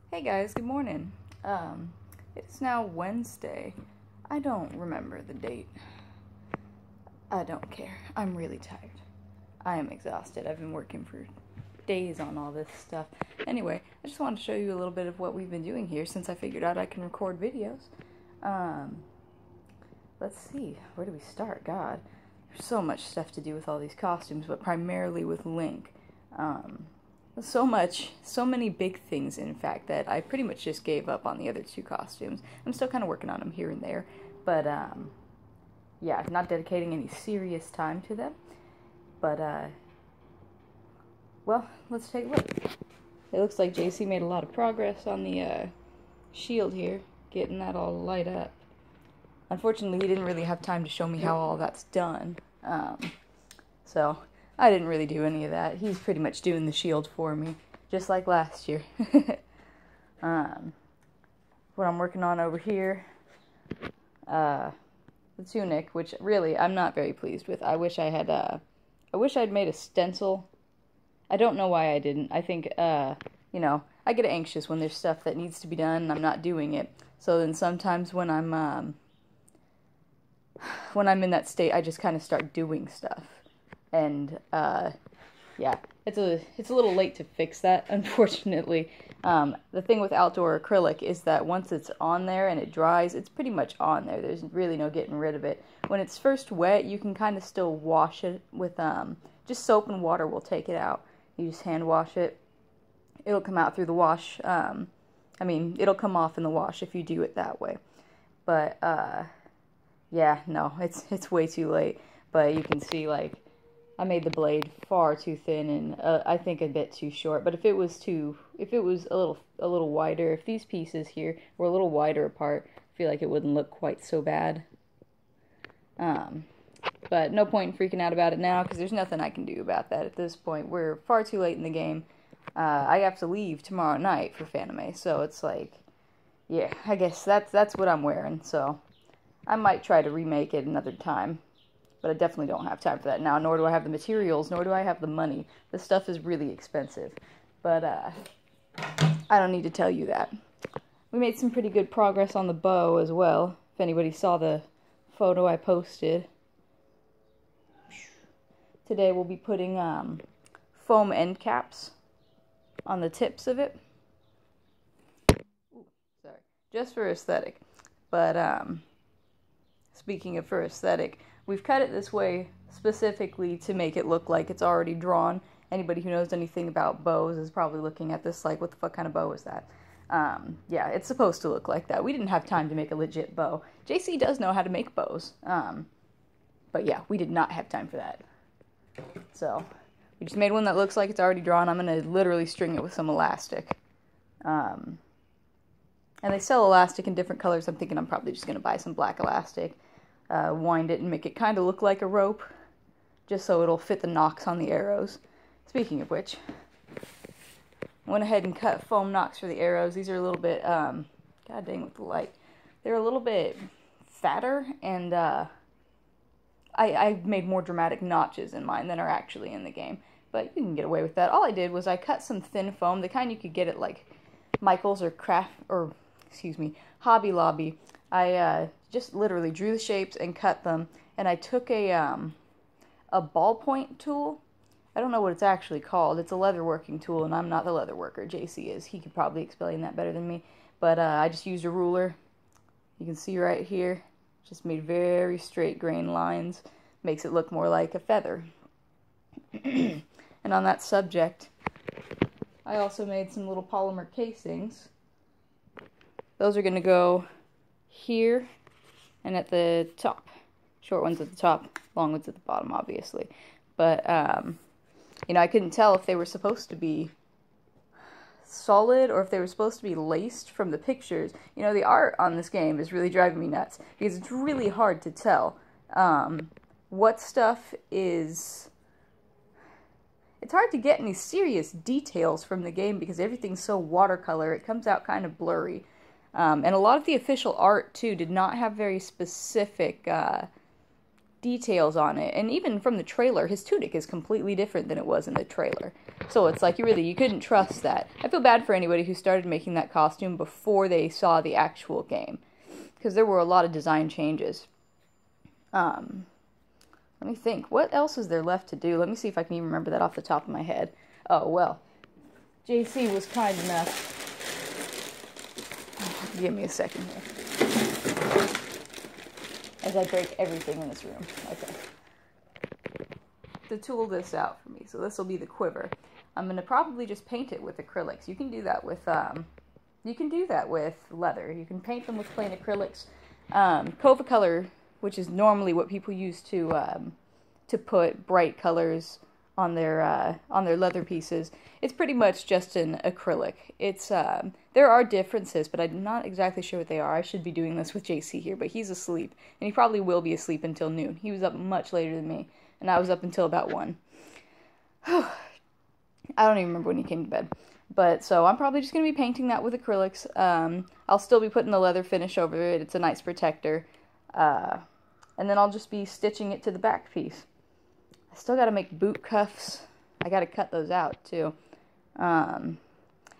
Hey guys, good morning. It is now Wednesday. I don't remember the date. I don't care. I'm really tired. I am exhausted. I've been working for days on all this stuff. Anyway, I just wanted to show you a little bit of what we've been doing here since I figured out I can record videos. Let's see. Where do we start? God, there's so much stuff to do with all these costumes, but primarily with Link. So many big things, in fact, that I pretty much just gave up on the other two costumes. I'm still kind of working on them here and there, but, yeah, not dedicating any serious time to them. But, well, let's take a look. It looks like JC made a lot of progress on the, shield here, getting that all light up. Unfortunately, he didn't really have time to show me how all that's done, so I didn't really do any of that. He's pretty much doing the shield for me, just like last year. What I'm working on over here, the tunic, which really I'm not very pleased with. I wish I'd made a stencil. I don't know why I didn't. I think, you know, I get anxious when there's stuff that needs to be done and I'm not doing it. So then sometimes when I'm in that state, I just kind of start doing stuff. And, yeah, it's a little late to fix that, unfortunately. The thing with outdoor acrylic is that once it's on there and it dries, it's pretty much on there. There's really no getting rid of it. When it's first wet, you can kind of still wash it with, just soap and water will take it out. You just hand wash it. It'll come out through the wash. It'll come off in the wash if you do it that way. But, yeah, no, it's way too late. But you can see, like, I made the blade far too thin and I think a bit too short. But if it was a little wider, if these pieces here were a little wider apart, I feel like it wouldn't look quite so bad. But no point in freaking out about it now because there's nothing I can do about that at this point. We're far too late in the game. I have to leave tomorrow night for Fanime, so it's like, yeah, I guess that's what I'm wearing. So I might try to remake it another time. But I definitely don't have time for that now, nor do I have the materials, nor do I have the money. This stuff is really expensive. But, I don't need to tell you that. We made some pretty good progress on the bow as well, if anybody saw the photo I posted. Today we'll be putting, foam end caps on the tips of it. Ooh, sorry. Just for aesthetic. But, speaking of for aesthetic, we've cut it this way specifically to make it look like it's already drawn. Anybody who knows anything about bows is probably looking at this like, what the fuck kind of bow is that? Yeah, it's supposed to look like that. We didn't have time to make a legit bow. JC does know how to make bows. But yeah, we did not have time for that. So, we just made one that looks like it's already drawn. I'm going to literally string it with some elastic. And they sell elastic in different colors. I'm thinking I'm probably just going to buy some black elastic. Wind it and make it kind of look like a rope, just so it'll fit the nocks on the arrows. Speaking of which, I went ahead and cut foam nocks for the arrows. These are a little bit, god dang with the light, they're a little bit fatter, and I made more dramatic notches in mine than are actually in the game, but you can get away with that. All I did was I cut some thin foam, the kind you could get at like Michael's or Hobby Lobby. I just literally drew the shapes and cut them, and I took a ballpoint tool. I don't know what it's actually called. It's a leatherworking tool, and I'm not the leather worker. JC is. He could probably explain that better than me. But I just used a ruler. You can see right here. Just made very straight grain lines. Makes it look more like a feather. And on that subject, I also made some little polymer casings. Those are going to go here and at the top. Short ones at the top, long ones at the bottom, obviously. But, you know, I couldn't tell if they were supposed to be solid or if they were supposed to be laced from the pictures. You know, the art on this game is really driving me nuts because it's really hard to tell what stuff is... It's hard to get any serious details from the game because everything's so watercolor. It comes out kind of blurry. And a lot of the official art, too, did not have very specific details on it. And even from the trailer, his tunic is completely different than it was in the trailer. So it's like, you couldn't trust that. I feel bad for anybody who started making that costume before they saw the actual game, because there were a lot of design changes. Let me think. What else is there left to do? Let me see if I can even remember that off the top of my head. Oh, well. JC was kind enough. Give me a second here. As I break everything in this room. Okay. To tool this out for me. So this will be the quiver. I'm going to probably just paint it with acrylics. You can do that with leather. You can paint them with plain acrylics. Cova color, which is normally what people use to put bright colors on their leather pieces. It's pretty much just an acrylic. It's there are differences, but I'm not exactly sure what they are. I should be doing this with JC here, but he's asleep, and he probably will be asleep until noon. He was up much later than me, and I was up until about 1. I don't even remember when he came to bed. But, so I'm probably just going to be painting that with acrylics. I'll still be putting the leather finish over it. It's a nice protector. And then I'll just be stitching it to the back piece. I still got to make boot cuffs. I got to cut those out, too.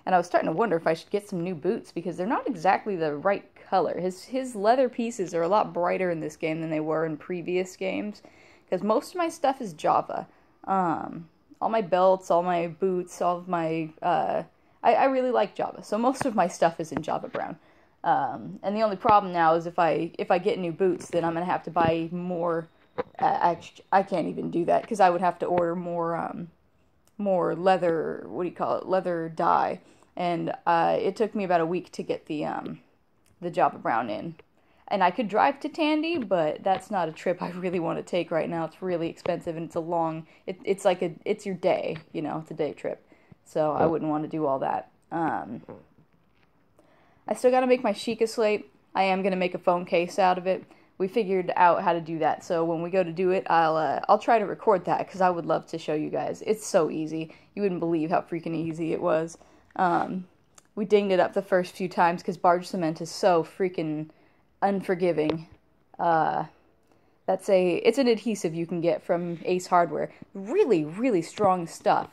And I was starting to wonder if I should get some new boots, because they're not exactly the right color. His leather pieces are a lot brighter in this game than they were in previous games, because most of my stuff is Java. All my belts, all my boots, all of my, I really like Java, so most of my stuff is in Java brown. And the only problem now is if I get new boots, then I'm going to have to buy more. I can't even do that, because I would have to order more leather, leather dye. And it took me about a week to get the Java brown in. And I could drive to Tandy, but that's not a trip I really want to take right now. It's really expensive, and it's a long, it's your day, it's a day trip. So I wouldn't want to do all that. I still got to make my Sheikah slate. I am going to make a phone case out of it. We figured out how to do that, so when we go to do it, I'll try to record that, because I would love to show you guys. It's so easy. You wouldn't believe how freaking easy it was. We dinged it up the first few times, because barge cement is so freaking unforgiving. It's an adhesive you can get from Ace Hardware. Really, really strong stuff.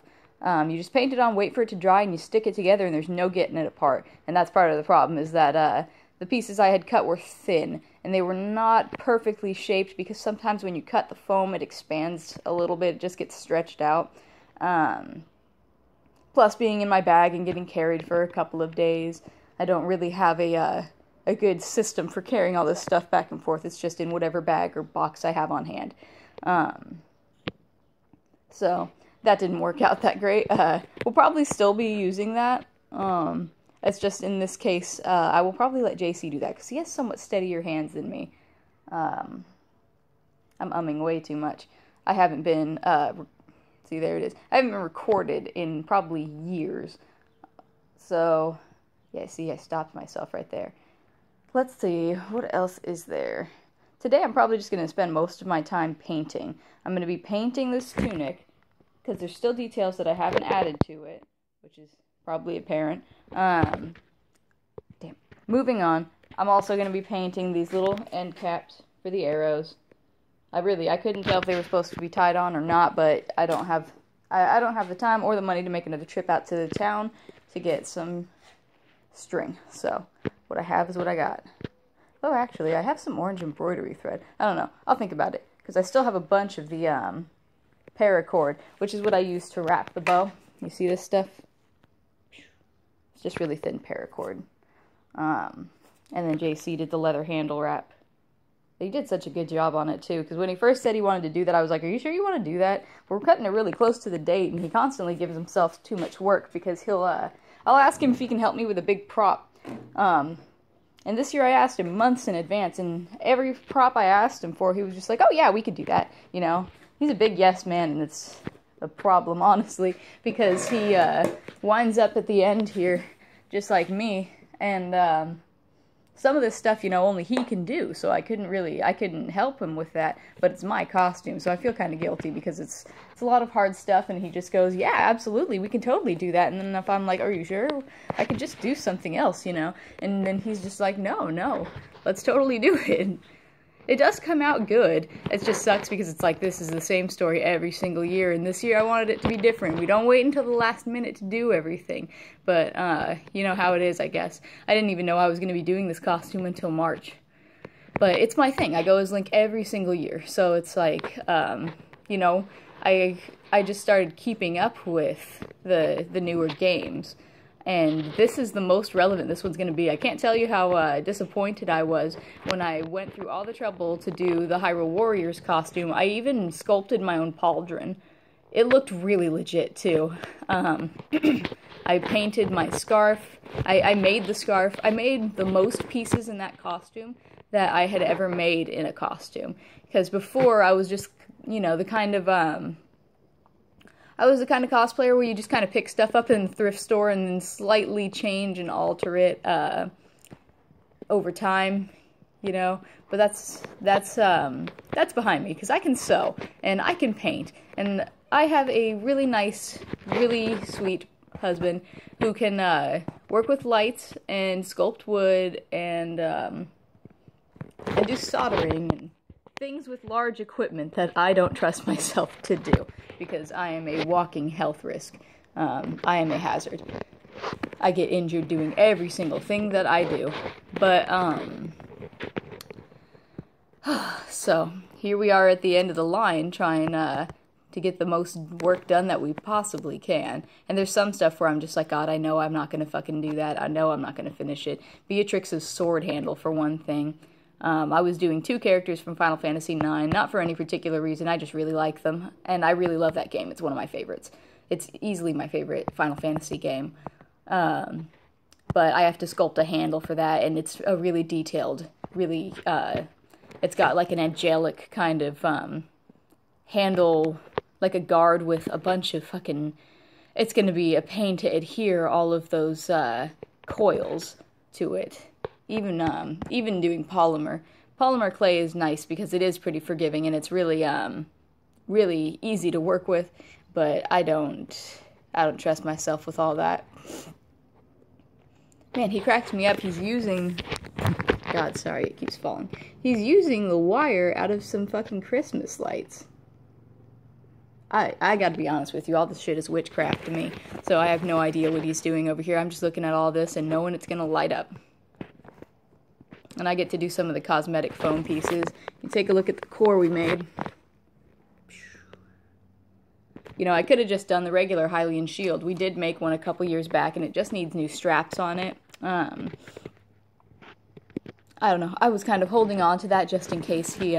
You just paint it on, wait for it to dry, and you stick it together, and there's no getting it apart. And that's part of the problem, is that the pieces I had cut were thin, and they were not perfectly shaped, because sometimes when you cut the foam, it expands a little bit, it just gets stretched out. Plus, being in my bag and getting carried for a couple of days, I don't really have a good system for carrying all this stuff back and forth. It's just in whatever bag or box I have on hand. So that didn't work out that great. We'll probably still be using that. It's just in this case, I will probably let JC do that, because he has somewhat steadier hands than me. I'm umming way too much. I haven't been, see, there it is. I haven't been recorded in probably years. So, yeah, see, I stopped myself right there. Let's see, what else is there? Today I'm probably just going to spend most of my time painting. I'm going to be painting this tunic, because there's still details that I haven't added to it, which is probably apparent. Damn. Moving on, I'm also going to be painting these little end caps for the arrows. I couldn't tell if they were supposed to be tied on or not, but I don't have the time or the money to make another trip out to the town to get some string. So what I have is what I got. Oh, actually, I have some orange embroidery thread. I don't know. I'll think about it, because I still have a bunch of the paracord, which is what I use to wrap the bow. You see this stuff? It's just really thin paracord. And then JC did the leather handle wrap. He did such a good job on it, too, because when he first said he wanted to do that, I was like, are you sure you want to do that? We're cutting it really close to the date, and he constantly gives himself too much work, because I'll ask him if he can help me with a big prop. And this year I asked him months in advance, and every prop I asked him for, he was just like, oh yeah, we could do that, He's a big yes man, and it's a problem, honestly, because he winds up at the end here, just like me, and some of this stuff, only he can do, so I couldn't help him with that, but it's my costume, so I feel kind of guilty, because it's a lot of hard stuff, and he just goes, yeah, absolutely, we can totally do that, and then if I'm like, are you sure? I could just do something else, and then he's just like, no, let's totally do it. It does come out good. It just sucks because it's like this is the same story every single year, and this year I wanted it to be different. We don't wait until the last minute to do everything, but you know how it is, I guess. I didn't even know I was going to be doing this costume until March, but it's my thing. I go as Link every single year, so it's like, you know, I just started keeping up with the newer games. And this is the most relevant this one's going to be. I can't tell you how disappointed I was when I went through all the trouble to do the Hyrule Warriors costume. I even sculpted my own pauldron. It looked really legit, too. I painted my scarf. I made the scarf. I made the most pieces in that costume that I had ever made in a costume. Because before, I was just, you know, the kind of... I was the kind of cosplayer where you just kind of pick stuff up in the thrift store and then slightly change and alter it over time, you know. But that's behind me because I can sew and I can paint, and I have a really nice, really sweet husband who can work with lights and sculpt wood and do soldering and things with large equipment that I don't trust myself to do because I am a walking health risk. I am a hazard. I get injured doing every single thing that I do. But, so, here we are at the end of the line trying to get the most work done that we possibly can. And there's some stuff where I'm just like, God, I know I'm not going to fucking do that. I know I'm not going to finish it. Beatrix's sword handle, for one thing. I was doing 2 characters from Final Fantasy IX, not for any particular reason, I just really like them, and I really love that game. It's one of my favorites. It's easily my favorite Final Fantasy game. But I have to sculpt a handle for that, and it's a really detailed, really, it's got like an angelic kind of handle, like a guard with a bunch of fucking, it's going to be a pain to adhere all of those coils to it. Even doing polymer clay is nice because it is pretty forgiving and it's really really easy to work with, but I don't trust myself with all that. Man, he cracks me up. He's using, God, sorry, it keeps falling. He's using the wire out of some fucking Christmas lights. I gotta be honest with you, all this shit is witchcraft to me, so I have no idea what he's doing over here. I'm just looking at all this and knowing it's gonna light up. And I get to do some of the cosmetic foam pieces. You take a look at the core we made. You know, I could have just done the regular Hylian shield. We did make one a couple years back, and it just needs new straps on it. I don't know. I was kind of holding on to that just in case he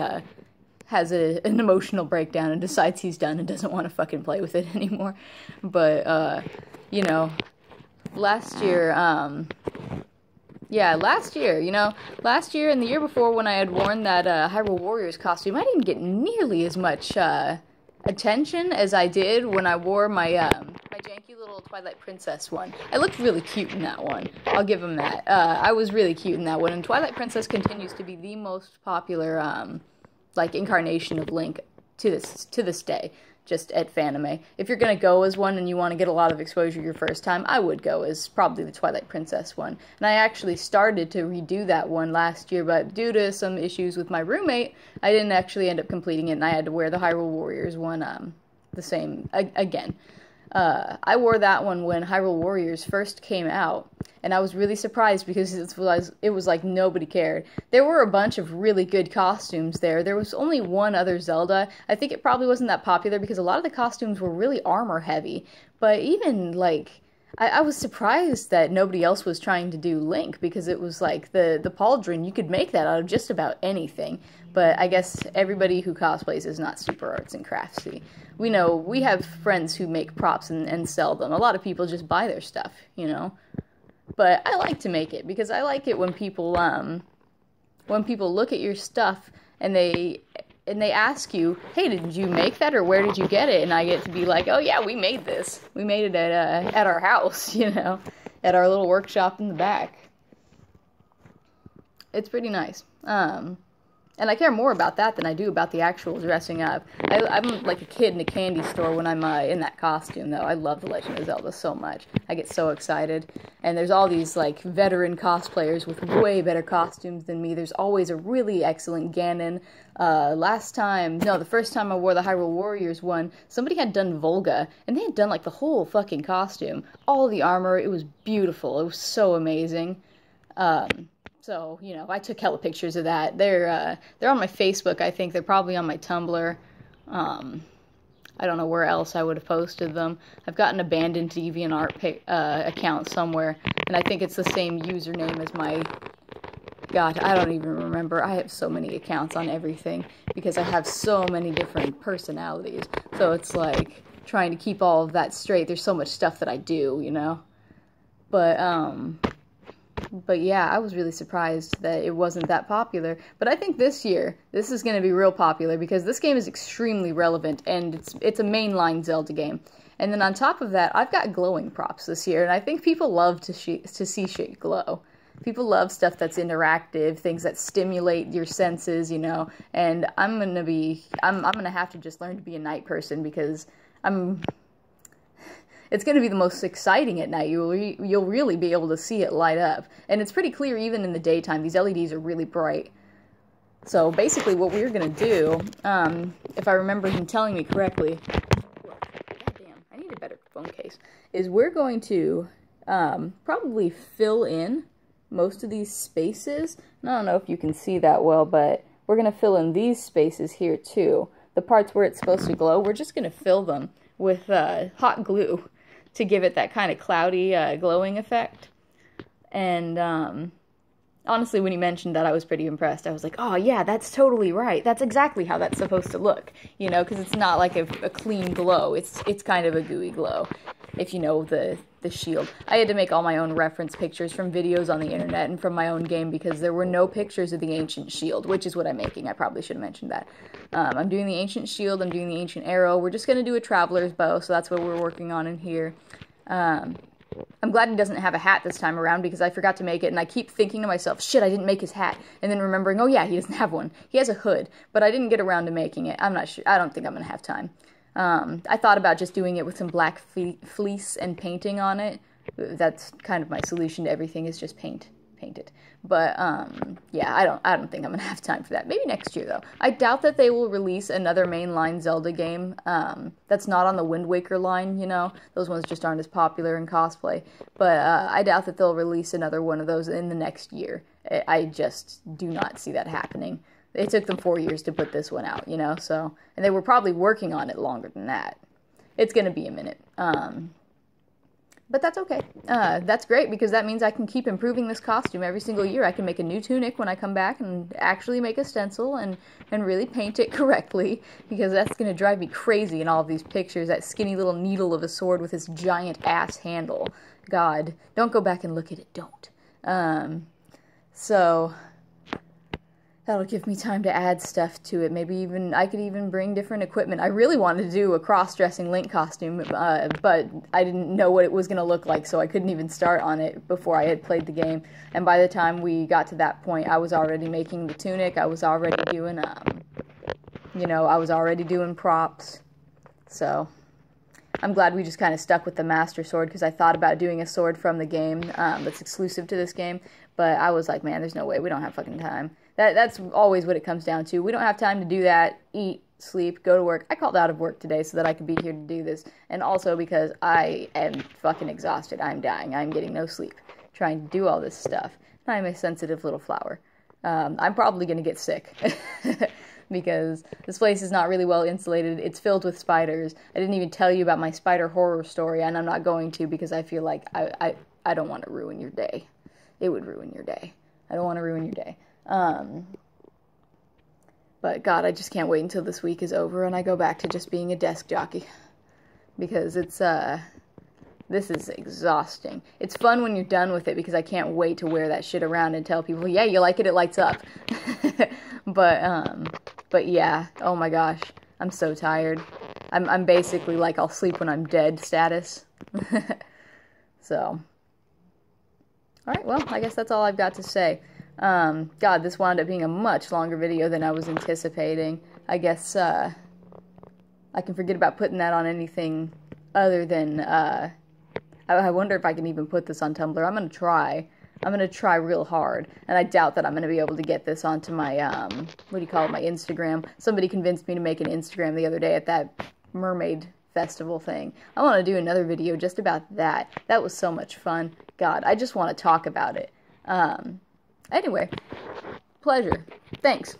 has an emotional breakdown and decides he's done and doesn't want to fucking play with it anymore. But, you know, last year... Yeah, last year and the year before when I had worn that Hyrule Warriors costume, I didn't get nearly as much attention as I did when I wore my my janky little Twilight Princess one. I looked really cute in that one. I'll give him that. I was really cute in that one, and Twilight Princess continues to be the most popular like incarnation of Link to this day. Just at Fanime. If you're going to go as one and you want to get a lot of exposure your first time, I would go as probably the Twilight Princess one. And I actually started to redo that one last year, but due to some issues with my roommate, I didn't actually end up completing it, and I had to wear the Hyrule Warriors one the same again. I wore that one when Hyrule Warriors first came out, and I was really surprised because it was like nobody cared. There were a bunch of really good costumes there. There was only one other Zelda. I think it probably wasn't that popular because a lot of the costumes were really armor heavy. But even, like, I was surprised that nobody else was trying to do Link because it was like the pauldron, you could make that out of just about anything. But I guess everybody who cosplays is not super arts and craftsy. We have friends who make props and sell them. A lot of people just buy their stuff, you know. But I like to make it because I like it when people look at your stuff and they ask you, hey, did you make that or where did you get it? And I get to be like, oh yeah, we made this. We made it at our house, you know, at our little workshop in the back. It's pretty nice. And I care more about that than I do about the actual dressing up. I'm like a kid in a candy store when I'm in that costume, though. I love The Legend of Zelda so much. I get so excited. And there's all these, like, veteran cosplayers with way better costumes than me. There's always a really excellent Ganon. The first time I wore the Hyrule Warriors one, somebody had done Volga, and they had done, like, the whole fucking costume. All the armor, it was beautiful. It was so amazing. So, you know, I took hella pictures of that. They're on my Facebook, I think. They're probably on my Tumblr. I don't know where else I would have posted them. I've got an abandoned DeviantArt account somewhere, and I think it's the same username as my... God, I don't even remember. I have so many accounts on everything, because I have so many different personalities. So it's like, trying to keep all of that straight. There's so much stuff that I do, you know? But yeah, I was really surprised that it wasn't that popular. But I think this year, this is going to be real popular because this game is extremely relevant and it's a mainline Zelda game. And then on top of that, I've got glowing props this year, and I think people love to see shit glow. People love stuff that's interactive, things that stimulate your senses, you know. And I'm gonna have to just learn to be a night person because it's going to be the most exciting at night. You'll really be able to see it light up. And it's pretty clear even in the daytime. These LEDs are really bright. So basically what we're going to do, if I remember him telling me correctly, goddamn, I need a better phone case, is we're going to probably fill in most of these spaces. And I don't know if you can see that well, but we're going to fill in these spaces here too. The parts where it's supposed to glow, we're just going to fill them with hot glue to give it that kind of cloudy, glowing effect. And honestly, when he mentioned that, I was pretty impressed. I was like, oh yeah, that's totally right. That's exactly how that's supposed to look, you know, because it's not like a clean glow. It's kind of a gooey glow, if you know the shield. I had to make all my own reference pictures from videos on the internet and from my own game because there were no pictures of the ancient shield, which is what I'm making. I probably should have mentioned that. I'm doing the ancient shield, I'm doing the ancient arrow. We're just going to do a traveler's bow, so that's what we're working on in here. I'm glad he doesn't have a hat this time around because I forgot to make it, and I keep thinking to myself, shit, I didn't make his hat, and then remembering, oh yeah, he doesn't have one. He has a hood, but I didn't get around to making it. I'm not sure. I don't think I'm going to have time. I thought about just doing it with some black fleece and painting on it. That's kind of my solution to everything, is just paint it. But yeah, I don't think I'm gonna have time for that. Maybe next year though. I doubt that they will release another mainline Zelda game that's not on the Wind Waker line, you know. Those ones just aren't as popular in cosplay. But I doubt that they'll release another one of those in the next year. I just do not see that happening. It took them 4 years to put this one out, you know, so... And they were probably working on it longer than that. It's gonna be a minute. But that's okay. That's great, because that means I can keep improving this costume every single year. I can make a new tunic when I come back and actually make a stencil and really paint it correctly, because that's gonna drive me crazy in all of these pictures, that skinny little needle of a sword with this giant ass handle. God, don't go back and look at it, don't. So... that'll give me time to add stuff to it. Maybe I could even bring different equipment. I really wanted to do a cross-dressing Link costume, but I didn't know what it was going to look like, so I couldn't even start on it before I had played the game. And by the time we got to that point, I was already making the tunic. I was already doing, you know, I was already doing props. So I'm glad we just kind of stuck with the Master Sword, because I thought about doing a sword from the game that's exclusive to this game, but I was like, man, there's no way. We don't have fucking time. That's always what it comes down to. We don't have time to do that, eat, sleep, go to work. I called out of work today so that I could be here to do this. And also because I am fucking exhausted. I'm dying. I'm getting no sleep trying to do all this stuff. I'm a sensitive little flower. I'm probably going to get sick because this place is not really well insulated. It's filled with spiders. I didn't even tell you about my spider horror story, and I'm not going to because I feel like I don't want to ruin your day. It would ruin your day. I don't want to ruin your day. But God, I just can't wait until this week is over and I go back to just being a desk jockey, because it's, this is exhausting. It's fun when you're done with it, because I can't wait to wear that shit around and tell people, yeah, you like it, it lights up. But yeah, oh my gosh, I'm so tired. I'm basically like, I'll sleep when I'm dead status. So, alright, well, I guess that's all I've got to say. God, this wound up being a much longer video than I was anticipating. I guess, I can forget about putting that on anything other than, I wonder if I can even put this on Tumblr. I'm gonna try real hard, and I doubt that I'm gonna be able to get this onto my, what do you call it, my Instagram. Somebody convinced me to make an Instagram the other day at that mermaid festival thing. I want to do another video just about that. That was so much fun. God, I just want to talk about it. Anyway, pleasure. Thanks.